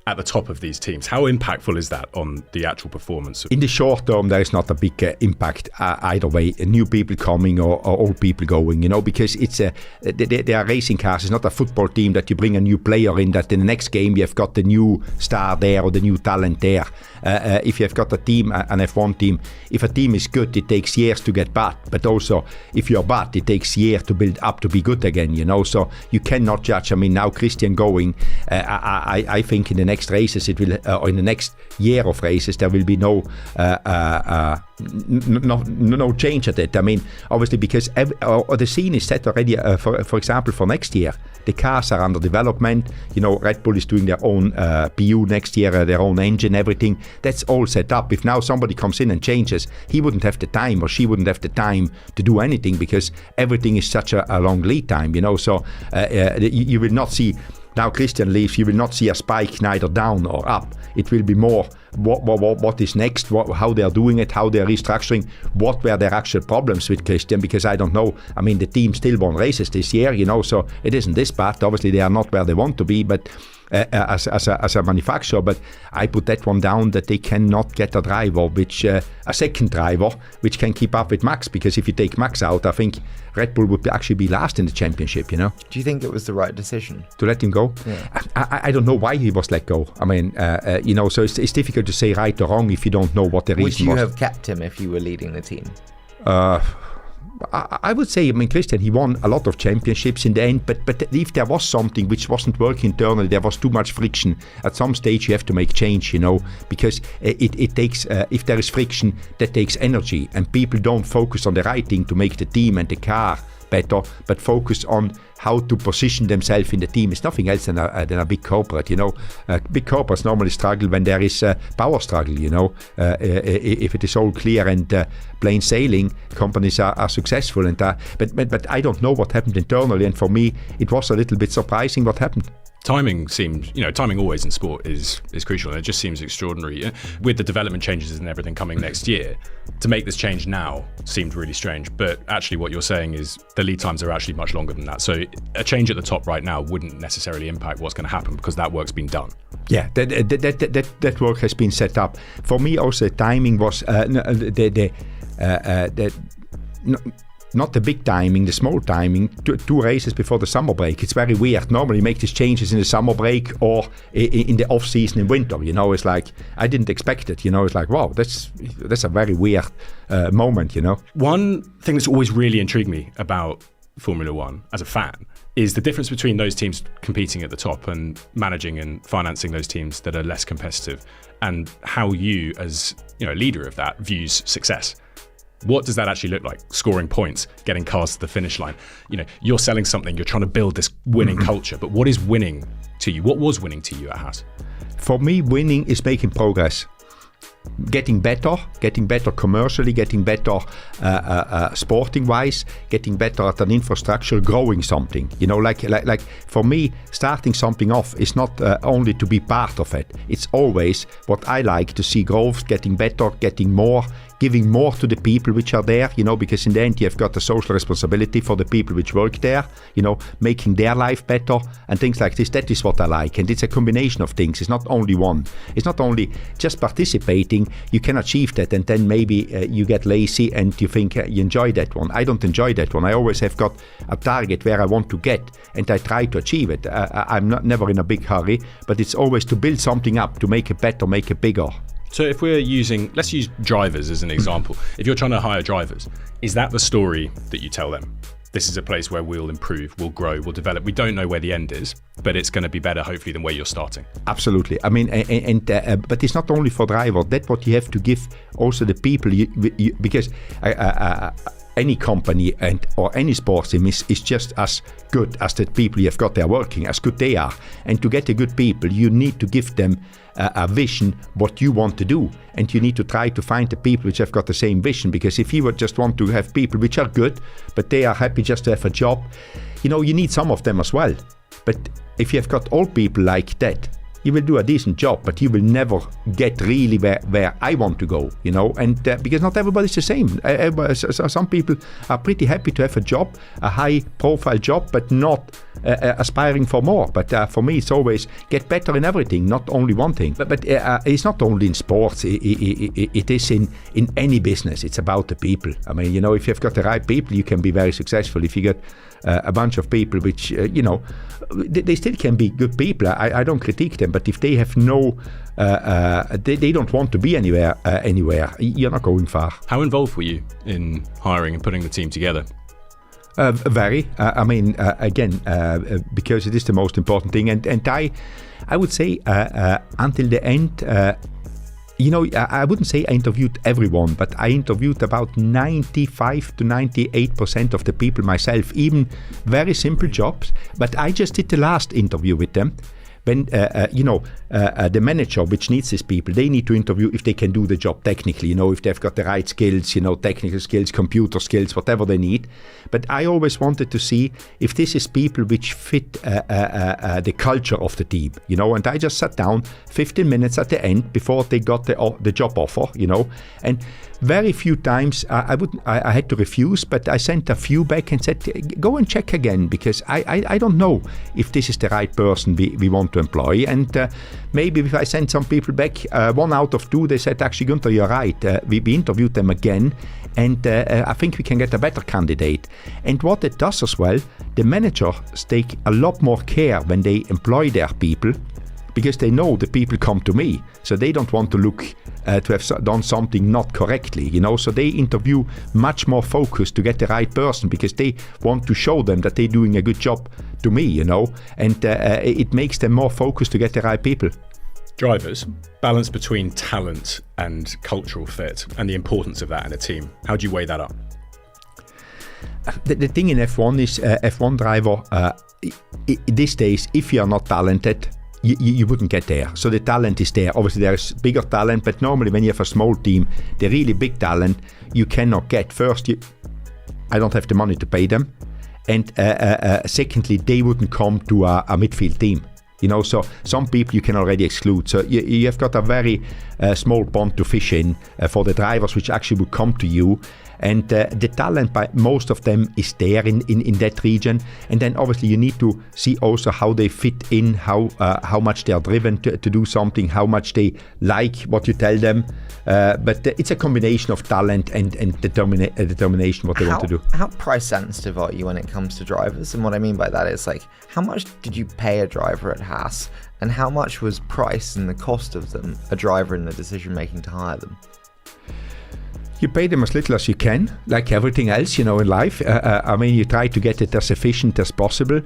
at the top of these teams. How impactful is that on the actual performance? In the short term, there is not a big impact either way. New people coming or old people going, because it's they are racing cars. It's not a football team that you bring a new player in, that in the next game you have got the new star there or the new talent there. If you have got a team, an F1 team, if a team is good, it takes years to get bad. But also, if you're bad, it takes years to build up to be good again, So you cannot judge. I mean, now Christian going, I think in the next races, it will, or in the next year of races, there will be no change at it. I mean, obviously, because the scene is set already, for example, for next year. The cars are under development. Red Bull is doing their own PU next year, their own engine, everything. That's all set up. If now somebody comes in and changes, he wouldn't have the time or she wouldn't have the time to do anything, because everything is such a long lead time, So you will not see, now Christian leaves, you will not see a spike neither down or up. It will be more what is next, how they are doing it, how they are restructuring, what were their actual problems with Christian, because I don't know. I mean, the team still won races this year, so it isn't this bad. Obviously, they are not where they want to be, but as a manufacturer, but I put that one down, that they cannot get a driver, a second driver, which can keep up with Max, because if you take Max out, I think Red Bull would actually be last in the championship, Do you think it was the right decision? To let him go? Yeah. I don't know why he was let go. I mean, so it's difficult to say right or wrong if you don't know what the reason was. Would you have kept him if you were leading the team? I would say, Christian, he won a lot of championships in the end, but if there was something which wasn't working internally, there was too much friction. At some stage, you have to make change, because it takes, if there is friction, that takes energy, and people don't focus on the right thing to make the team and the car better, but focus on how to position themselves in the team. It's nothing else than a big corporate, Big corporates normally struggle when there is a power struggle, If it is all clear and plain sailing, companies are successful. And but I don't know what happened internally, and for me, it was a little bit surprising what happened. Timing seems, timing always in sport is crucial, and it just seems extraordinary. With the development changes and everything coming next year, to make this change now seemed really strange. But actually what you're saying is the lead times are actually much longer than that. So a change at the top right now wouldn't necessarily impact what's going to happen, because that work's been done. Yeah, that work has been set up. For me also, timing was not the big timing, the small timing, two races before the summer break. It's very weird. Normally you make these changes in the summer break or in the off season in winter. It's like, I didn't expect it. It's like, wow, that's a very weird moment. One thing that's always really intrigued me about Formula One as a fan is the difference between those teams competing at the top and managing and financing those teams that are less competitive, and how you, as a leader of that, views success. What does that actually look like? Scoring points, getting cars to the finish line. You're selling something, you're trying to build this winning culture, but what is winning to you? What was winning to you at Haas? For me, winning is making progress. Getting better commercially, getting better sporting-wise, getting better at an infrastructure, growing something. Like for me, starting something off is not only to be part of it. It's always what I like to see: growth, getting better, getting more, giving more to the people which are there, because in the end you have got a social responsibility for the people which work there, making their life better and things like this. That is what I like, and it's a combination of things. It's not only one. It's not only just participating. You can achieve that, and then maybe you get lazy and you think you enjoy that one. I don't enjoy that one. I always have got a target where I want to get, and I try to achieve it. I'm never in a big hurry, but it's always to build something up, to make it better, make it bigger. So if let's use drivers as an example. If you're trying to hire drivers, is that the story that you tell them? This is a place where we'll improve, we'll grow, we'll develop. We don't know where the end is, but it's going to be better, hopefully, than where you're starting. Absolutely. I mean, but it's not only for driver. That's what you have to give also the people, because any company or any sports team is just as good as the people you have got there working, as good they are. And to get the good people, you need to give them a vision what you want to do, and you need to try to find the people which have got the same vision, because if you would just want to have people which are good but they are happy just to have a job, you need some of them as well. But if you have got old people like that, you will do a decent job, but you will never get really where I want to go, and because not everybody's the same. Some people are pretty happy to have a job, a high profile job, but not aspiring for more. But for me, it's always get better in everything, not only one thing. But it's not only in sports. It is in any business. It's about the people. I mean, you know, if you've got the right people, you can be very successful. If you get a bunch of people which, you know, they still can be good people. I don't critique them, but if they have no, they don't want to be anywhere, you're not going far. How involved were you in hiring and putting the team together? Very. I mean, again, because it is the most important thing, and I would say until the end. You know, I wouldn't say I interviewed everyone, but I interviewed about 95 to 98% of the people myself, even very simple jobs. But I just did the last interview with them. When, you know, the manager which needs these people, they need to interview if they can do the job technically, you know, if they've got the right skills, you know, technical skills, computer skills, whatever they need. But I always wanted to see if this is people which fit the culture of the team, you know, and I just sat down 15 minutes at the end before they got the job offer, you know, and very few times I had to refuse, but I sent a few back and said, go and check again, because I don't know if this is the right person we want to employ. And maybe if I send some people back, 1 out of 2, they said, actually, Gunther, you're right. We interviewed them again, and I think we can get a better candidate. And what it does as well, the managers take a lot more care when they employ their people, because they know the people come to me, so they don't want to look to have done something not correctly, you know. So they interview much more focused to get the right person, because they want to show them that they're doing a good job to me, you know, and it makes them more focused to get the right people. Drivers, balance between talent and cultural fit, and the importance of that in a team. How do you weigh that up? The thing in F1 is F1 driver these days, if you are not talented, you wouldn't get there. So the talent is there. Obviously there is bigger talent, but normally when you have a small team, the really big talent you cannot get. First, I don't have the money to pay them, and secondly, they wouldn't come to a midfield team. You know, so some people you can already exclude. So you have got a very small pond to fish in for the drivers which actually would come to you. And the talent by most of them is there in that region. And then obviously you need to see also how they fit in, how much they are driven to do something, how much they like what you tell them. But it's a combination of talent and determination what they want to do. How price sensitive are you when it comes to drivers? And what I mean by that is, like, how much did you pay a driver at Haas, and how much was price and the cost of them a driver in the decision making to hire them? You pay them as little as you can, like everything else, you know, in life. I mean, you try to get it as efficient as possible.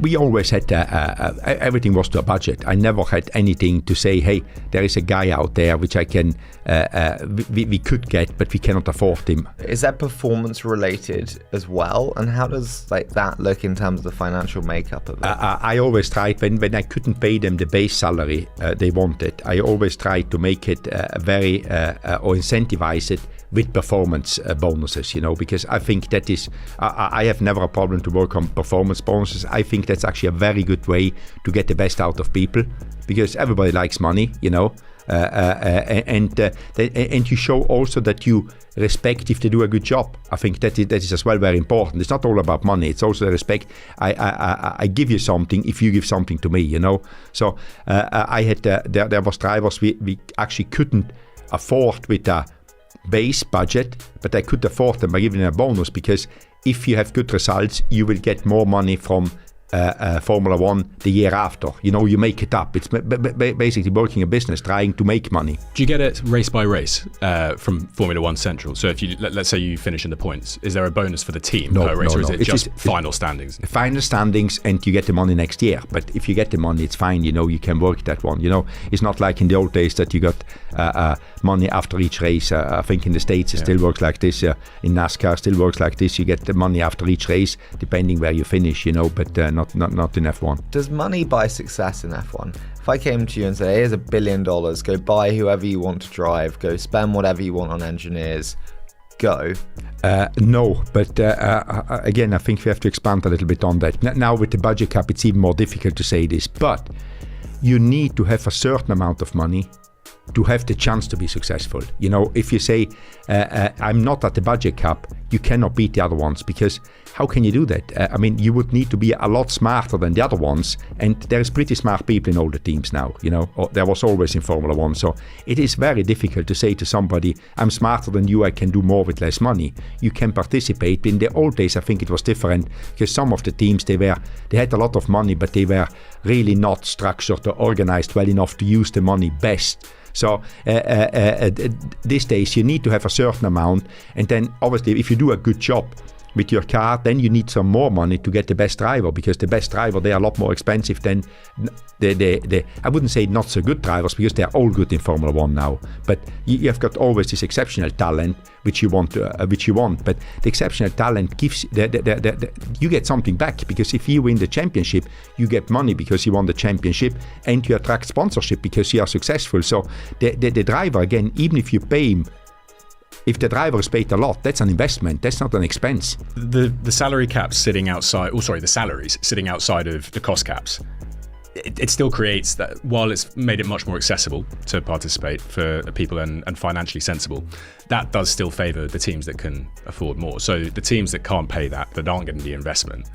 We always had everything was to a budget. I never had anything to say, hey, there is a guy out there which I can we could get, but we cannot afford him. Is that performance related as well? And how does like that look in terms of the financial makeup of it? I always tried, when I couldn't pay them the base salary they wanted, I always tried to make it very or incentivize it with performance bonuses, you know, because I think that is, I have never a problem to work on performance bonuses. I think that's actually a very good way to get the best out of people, because everybody likes money, you know, and you show also that you respect if they do a good job. I think that is as well very important. It's not all about money, it's also the respect. I give you something if you give something to me, you know. So I had there was drivers we actually couldn't afford with a base budget, but I could afford them by giving them a bonus, because if you have good results, you will get more money from Formula One the year after. You know, you make it up. It's basically working a business, trying to make money. Do you get it race by race from Formula One Central? So if you let's say you finish in the points, is there a bonus for the team per race, or is it just final standings? Final standings, and you get the money next year. But if you get the money, it's fine. You know, you can work that one. You know, it's not like in the old days that you got money after each race. I think in the States it still works like this. In NASCAR, still works like this. You get the money after each race, depending where you finish. You know, but not in F1. Does money buy success in F1? If I came to you and said, here's $1 billion, go buy whoever you want to drive, go spend whatever you want on engineers, go. No, but again, I think we have to expand a little bit on that. Now with the budget cap, it's even more difficult to say this, but you need to have a certain amount of money to have the chance to be successful. You know, if you say, I'm not at the budget cap, you cannot beat the other ones, because how can you do that? I mean, you would need to be a lot smarter than the other ones, and there's pretty smart people in all the teams now, there was always in Formula 1, so it is very difficult to say to somebody, I'm smarter than you, I can do more with less money. You can participate. In the old days, I think it was different, because some of the teams, they had a lot of money, but they were really not structured or organized well enough to use the money best. So these days you need to have a certain amount, and then obviously if you do a good job with your car, then you need some more money to get the best driver, because the best driver, they are a lot more expensive than the I wouldn't say not so good drivers, because they are all good in Formula 1 now, but you have got always this exceptional talent which you want, but the exceptional talent gives you get something back, because if you win the championship, you get money because you won the championship, and you attract sponsorship because you are successful. So the driver, again, even if you pay him, if the driver is paid a lot, that's an investment. That's not an expense. The salary caps sitting outside, the salaries sitting outside of the cost caps, it still creates that, while it's made it much more accessible to participate for people and financially sensible, that does still favour the teams that can afford more. So the teams that can't pay that aren't getting the investment,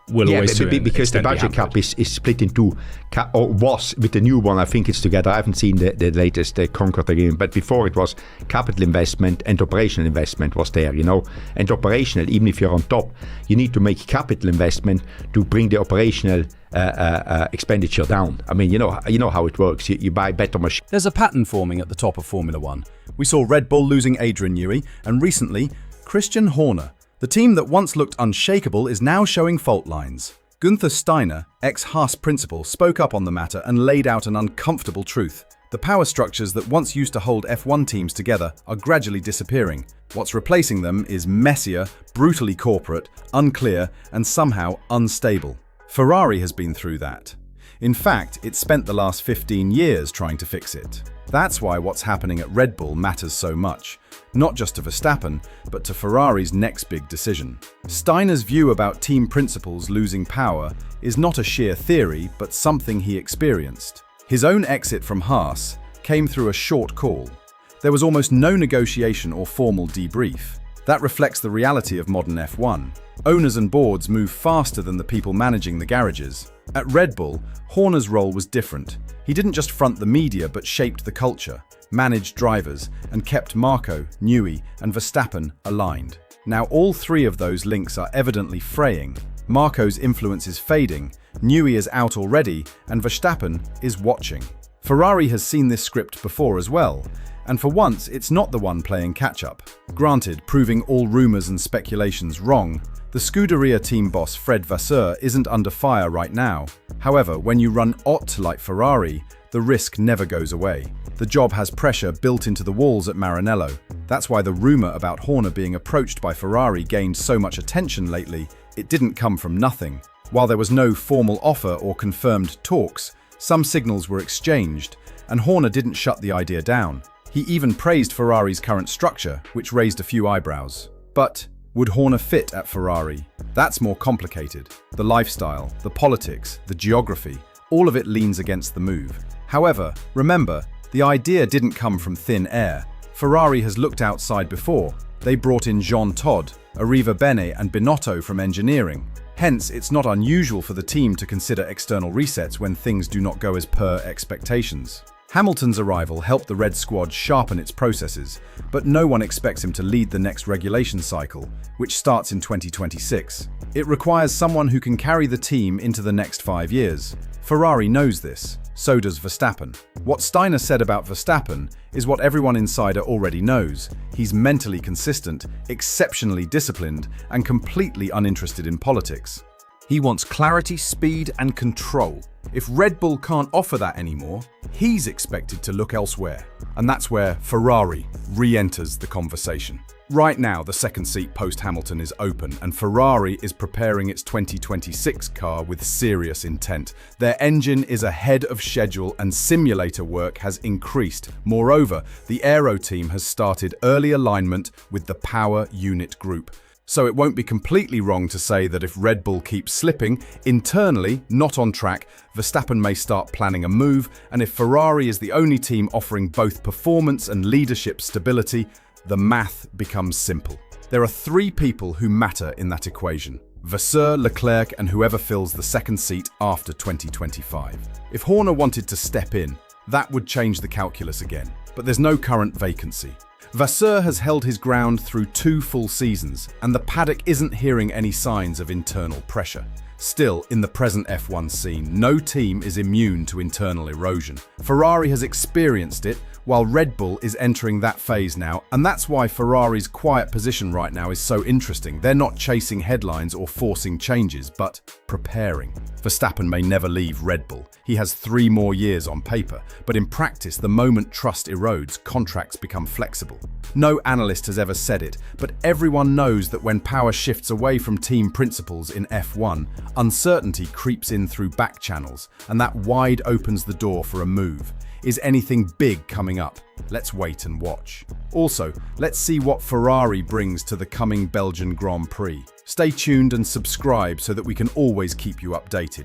will always because the budget cap is split in two, or was, with the new one, I think it's together. I haven't seen the latest Concord agreement, but before it was capital investment and operational investment was there, and operational, even if you're on top, you need to make capital investment to bring the operational expenditure down. I mean, you know how it works. You buy better machines. There's a pattern forming at the top of Formula 1. We saw Red Bull losing Adrian Newey, and recently, Christian Horner. The team that once looked unshakable is now showing fault lines. Gunther Steiner, ex-Haas principal, spoke up on the matter and laid out an uncomfortable truth. The power structures that once used to hold F1 teams together are gradually disappearing. What's replacing them is messier, brutally corporate, unclear, and somehow unstable. Ferrari has been through that. In fact, it spent the last 15 years trying to fix it. That's why what's happening at Red Bull matters so much. Not just to Verstappen, but to Ferrari's next big decision. Steiner's view about team principals losing power is not a sheer theory, but something he experienced. His own exit from Haas came through a short call. There was almost no negotiation or formal debrief. That reflects the reality of modern F1. Owners and boards move faster than the people managing the garages. At Red Bull, Horner's role was different. He didn't just front the media, but shaped the culture, managed drivers, and kept Marko, Newey, and Verstappen aligned. Now all three of those links are evidently fraying. Marko's influence is fading, Newey is out already, and Verstappen is watching. Ferrari has seen this script before as well, and for once it's not the one playing catch-up. Granted, proving all rumours and speculations wrong, the Scuderia team boss Fred Vasseur isn't under fire right now. However, when you run OT like Ferrari, the risk never goes away. The job has pressure built into the walls at Maranello. That's why the rumour about Horner being approached by Ferrari gained so much attention lately. It didn't come from nothing. While there was no formal offer or confirmed talks, some signals were exchanged, and Horner didn't shut the idea down. He even praised Ferrari's current structure, which raised a few eyebrows. But would Horner fit at Ferrari? That's more complicated. The lifestyle, the politics, the geography, all of it leans against the move. However, remember, the idea didn't come from thin air. Ferrari has looked outside before. They brought in Jean Todt, Arriva Bene and Binotto from engineering. Hence, it's not unusual for the team to consider external resets when things do not go as per expectations. Hamilton's arrival helped the Red Squad sharpen its processes, but no one expects him to lead the next regulation cycle, which starts in 2026. It requires someone who can carry the team into the next 5 years. Ferrari knows this, so does Verstappen. What Steiner said about Verstappen is what everyone insider already knows. He's mentally consistent, exceptionally disciplined, and completely uninterested in politics. He wants clarity, speed, and control. If Red Bull can't offer that anymore, he's expected to look elsewhere. And that's where Ferrari re-enters the conversation. Right now, the second seat post-Hamilton is open, and Ferrari is preparing its 2026 car with serious intent. Their engine is ahead of schedule and simulator work has increased. Moreover, the aero team has started early alignment with the power unit group. So it won't be completely wrong to say that if Red Bull keeps slipping, internally, not on track, Verstappen may start planning a move, and if Ferrari is the only team offering both performance and leadership stability, the math becomes simple. There are three people who matter in that equation: Vasseur, Leclerc, and whoever fills the second seat after 2025. If Horner wanted to step in, that would change the calculus again. But there's no current vacancy. Vasseur has held his ground through 2 full seasons, and the paddock isn't hearing any signs of internal pressure. Still, in the present F1 scene, no team is immune to internal erosion. Ferrari has experienced it, while Red Bull is entering that phase now, and that's why Ferrari's quiet position right now is so interesting. They're not chasing headlines or forcing changes, but preparing. Verstappen may never leave Red Bull. He has 3 more years on paper, but in practice, the moment trust erodes, contracts become flexible. No analyst has ever said it, but everyone knows that when power shifts away from team principles in F1, uncertainty creeps in through back channels, and that wide opens the door for a move. Is anything big coming up? Let's wait and watch. Also, let's see what Ferrari brings to the coming Belgian Grand Prix. Stay tuned and subscribe so that we can always keep you updated.